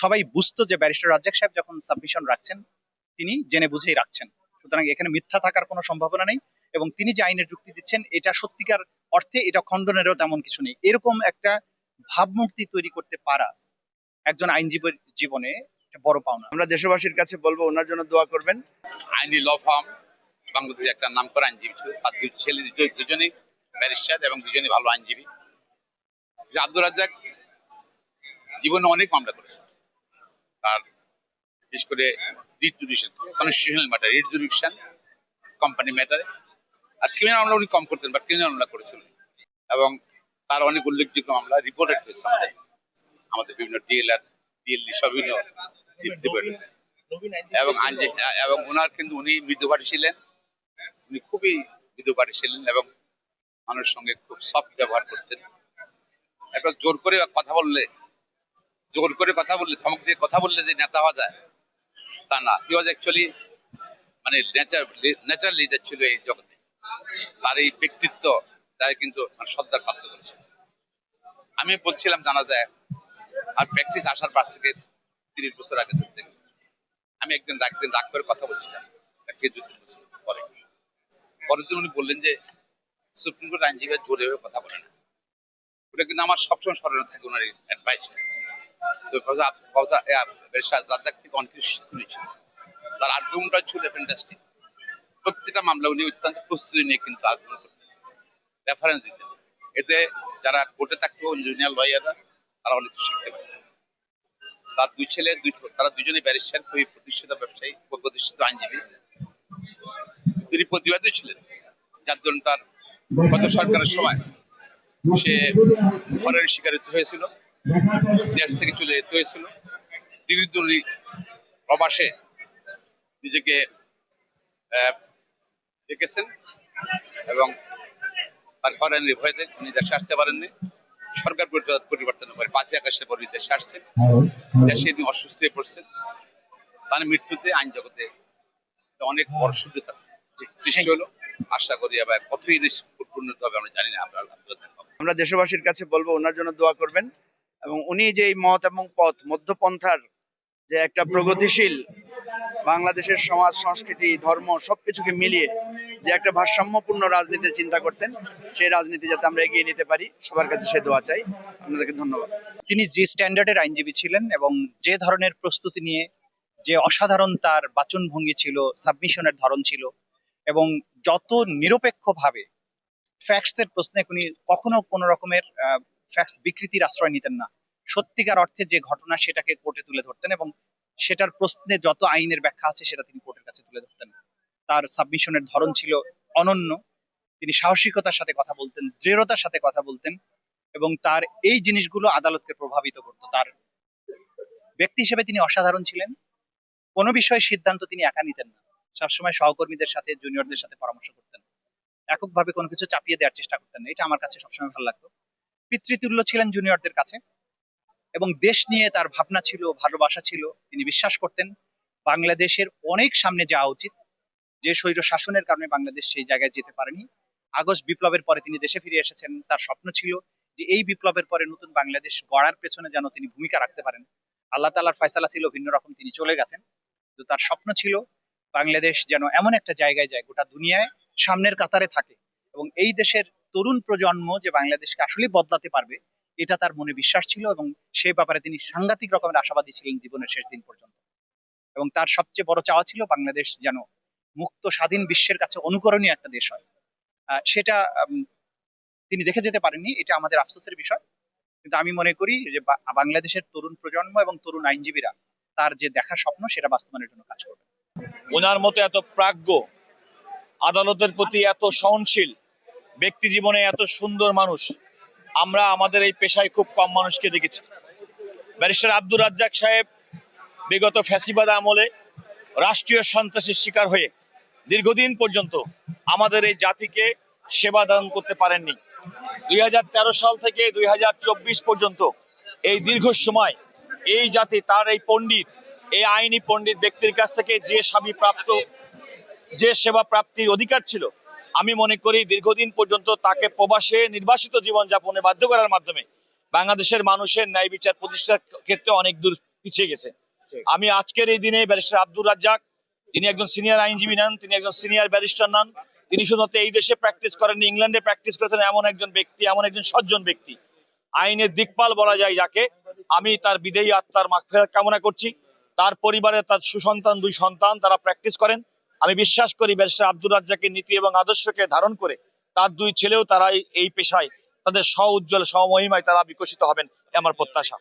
সবাই বুঝতো যে ব্যারিস্টার রাজ্জাক সাহেব যখন সাবমিশন রাখছেন তিনি জেনে বুঝেই রাখছেন। সুতরাং এখানে মিথ্যা থাকার কোনো সম্ভাবনা নেই, এবং তিনি যে আইনের যুক্তি দিচ্ছেন এটা সত্যিকার অর্থে এটা খণ্ডনেরও তেমন কিছু নেই। এরকম একটা ভাবমূর্তি তৈরি করতে পারা একজন আইনজীবীর জীবনে একটা বড় পাওনা। আমরা দেশবাসীর কাছে বলবো ওনার জন্য দোয়া করবেন। আইনি ল ফার্ম বাংলাদেশে একটা নামকরা আইনজীবী ছিল, তার দুই ছেলে দুজনেই ব্যারিস্টার এবং দুজনেই ভালো আইনজীবী। আব্দুর রাজ্জাক জীবনে অনেক মামলা করেছে, আর বিশেষ করে writ জুডিশন, constitutional matter, writ জুডিশন, company ম্যাটারে। আর ক্রিমিনাল মামলা উনি কম করতেন, বাট ক্রিমিনাল মামলা করেছেন এবং তার অনেক উল্লেখযোগ্য মামলা রিপোর্টেড হয়েছে আমাদের বিভিন্ন ডিএলআর ডিএলডি সব বিভিন্ন রিপোর্ট হয়েছে। এবং ওনার কিন্তু উনি মৃদুভাষী ছিলেন, উনি খুবই মৃদুভাষী ছিলেন এবং মানুষের সঙ্গে খুব সফট ব্যবহার করতেন। একবার জোর করে কথা বললে, ধমক দিয়ে কথা বললে যে নেতা হওয়া যায় তা না। হি ওয়াজ অ্যাকচুয়ালি মানে ন্যাচারাল লিডার ছিল এই জগতে। তার এই ব্যক্তিত্ব তাই কিন্তু শ্রদ্ধার পাত্র করেছে। আমি বলছিলাম জানা যায় আর প্র্যাকটিস আসার পাশ থেকে 30 বছর আগে ধরতে গেলে আমি একদিন রাগ করে কথা বলছিলাম 2-3 বছর পরের দিন উনি বললেন যে সুপ্রিম কোর্ট আইনজীবী জোরে কথা বলে না। ওটা কিন্তু আমার সবসময় স্মরণে থাকে ওনার অ্যাডভাইস। জাদ্দাক থেকে অনেক কিছু শিক্ষণীয় ছিল, তার আর্গুমেন্টটা ছিল ফ্যান্টাস্টিক। প্রত্যেকটা মামলা উনি অত্যন্ত প্রস্তুতি নিয়ে কিন্তু আর্গুমেন্ট করতেন, রেফারেন্স দিতেন। এতে যারা কোর্টে থাকতো জুনিয়র লয়াররা তারা অনেক কিছু শিখতে পারত। তার দুই ছেলে তারা দুজনেই ব্যারিস্টার, খুবই প্রতিষ্ঠিত ব্যবসায়ী, প্রতিষ্ঠিত আইনজীবী। তিনি প্রতিবাদী ছিলেন, যার জন্য তার গত সরকারের সময় সে হরের শিকারিত হয়েছিল, দেশ থেকে চলে যেতে হয়েছিল। দীর্ঘদিন প্রবাসে নিজেকে রেখেছেন এবং তার হরের ভয়তে উনি দেশে আসতে পারেননি। সরকার পরিবর্তনের পরে 5ই আগস্টের পরে দেশে আসছেন, দেশে তিনি অসুস্থ হয়ে পড়ছেন। তার মৃত্যুতে আইন জগতে অনেক বড় শূন্যতা সৃষ্টি হলো। আশা করি আবার কতই পূর্ণত হবে আমরা জানি না। আমরা দেশবাসীর কাছে বলবো ওনার জন্য দোয়া করবেন, এবং উনি যে মত এবং পথ মধ্যপন্থার যে একটা প্রগতিশীল বাংলাদেশের সমাজ সংস্কৃতি ধর্ম সবকিছুকে মিলিয়ে যে একটা ভারসাম্যপূর্ণ রাজনীতির চিন্তা করতেন, সেই রাজনীতি যাতে আমরা এগিয়ে নিতে পারি সবার কাছে সে দোয়া চাই। আপনাদেরকে ধন্যবাদ। তিনি যে স্ট্যান্ডার্ডের আইনজীবী ছিলেন এবং যে ধরনের প্রস্তুতি নিয়ে যে অসাধারণ তার বাচনভঙ্গি ছিল, সাবমিশনের ধরন ছিল, এবং যত নিরপেক্ষভাবে ফ্যাক্টসের প্রশ্নে উনি কখনো কোনো রকমের ফ্যাক্টস বিকৃতির আশ্রয় নিতেন না। সত্যিকার অর্থে যে ঘটনা সেটাকে কোর্টে তুলে ধরতেন এবং সেটার প্রশ্নে যত আইনের ব্যাখ্যা আছে সেটা তিনি কোর্টের কাছে তুলে ধরতেন। তার সাবমিশনের ধরন ছিল অনন্য। তিনি সাহসিকতার সাথে কথা বলতেন, দৃঢ়তার সাথে কথা বলতেন, এবং তার এই জিনিসগুলো আদালতকে প্রভাবিত করতো। তার ব্যক্তি হিসেবে তিনি অসাধারণ ছিলেন। কোনো বিষয়ে সিদ্ধান্ত তিনি একা নিতেন না, সবসময় সহকর্মীদের সাথে, জুনিয়রদের সাথে পরামর্শ করতেন। এককভাবে কোনো কিছু চাপিয়ে দেওয়ার চেষ্টা করতেন না, এটা আমার কাছে সবসময় ভালো লাগতো। পিতৃতুল্য ছিলেন জুনিয়রদের কাছে, এবং দেশ নিয়ে তার ভাবনা ছিল, ভালোবাসা ছিল। তিনি বিশ্বাস করতেন বাংলাদেশের অনেক সামনে যাওয়া উচিত। যে স্বৈর শাসনের কারণে বাংলাদেশ সেই জায়গায় যেতে পারেনি। আগস্ট বিপ্লবের পরে তিনি দেশে ফিরে এসেছেন। তার স্বপ্ন ছিল যে এই বিপ্লবের পরে নতুন বাংলাদেশ গড়ার পেছনে যেন তিনি ভূমিকা রাখতে পারেন। আল্লাহ তাআলার ফয়সালা ছিল ভিন্ন রকম, তিনি চলে গেছেন। তো তার স্বপ্ন ছিল বাংলাদেশ যেন এমন একটা জায়গায় যায়, গোটা দুনিয়ায় সামনের কাতারে থাকে, এবং এই দেশের তরুণ প্রজন্ম যে বাংলাদেশকে আসলে বদলাতে পারবে এটা তার মনে বিশ্বাস ছিল, এবং সেই ব্যাপারে তিনি সাংঘাতিক রকমের আশাবাদী ছিলেন জীবনের শেষ দিন পর্যন্ত। এবং তার সবচেয়ে বড় চাওয়া ছিল বাংলাদেশ যেন মুক্ত স্বাধীন বিশ্বের কাছে অনুকরণীয় একটা দেশ হয়। সেটা তিনি দেখে যেতে পারেননি, এটা আমাদের আফসোসের বিষয়। কিন্তু আমি মনে করি যে বাংলাদেশের তরুণ প্রজন্ম এবং তরুণ আইনজীবীরা তার যে দেখা স্বপ্ন সেটা বাস্তবায়নের জন্য কাজ করবে। ওনার মতো এত প্রাজ্ঞ, আদালতের প্রতি এত সহনশীল, ব্যক্তি জীবনে এত সুন্দর মানুষ আমরা আমাদের এই পেশায় খুব কম মানুষকে দেখেছি। ব্যারিস্টার আব্দুর রাজ্জাক সাহেব বিগত ফ্যাসিবাদ আমলে রাষ্ট্রীয় সন্ত্রাসের শিকার হয়ে দীর্ঘদিন পর্যন্ত আমাদের এই জাতিকে সেবা দান করতে পারেননি। 2013 সাল থেকে 2024 পর্যন্ত এই দীর্ঘ সময় এই জাতি তার এই পণ্ডিত, এই আইনি পণ্ডিত ব্যক্তির কাছ থেকে যে সেবা প্রাপ্তির অধিকার ছিল, আমি মনে করি দীর্ঘদিন পর্যন্ত তাকে প্রবাসে নির্বাসিত জীবনযাপনে বাধ্য করার মাধ্যমে বাংলাদেশের মানুষের ন্যায় বিচার প্রতিষ্ঠার ক্ষেত্রে অনেক দূর পিছিয়ে গেছে। ঠিক। আমি আজকের এই দিনে ব্যারিস্টার আব্দুর রাজ্জাক, তিনি একজন সিনিয়র আইনজীবী নন, তিনি একজন সিনিয়র ব্যারিস্টার নন, তিনি শুধুমাত্র এই দেশে প্র্যাকটিস করেন, ইংল্যান্ডে প্র্যাকটিস করেছেন এমন একজন ব্যক্তি, এমন একজন সজ্জন ব্যক্তি, আইনের দিকপাল বলা যায় যাকে। আমি তার বিদেয়ী আত্মার মাগফিরাত কামনা করছি। তার পরিবারে তার সুসন্তান, 2 সন্তান, তারা প্র্যাকটিস করেন। আমি বিশ্বাস করি ব্যারিস্টার আব্দুর রাজ্জাকের নীতি এবং আদর্শকে ধারণ করে তার 2 ছেলেও তারা এই পেশায় তাদের স্ব উজ্জ্বল স্বমহিমায় তারা বিকশিত হবেন, এ আমার প্রত্যাশা।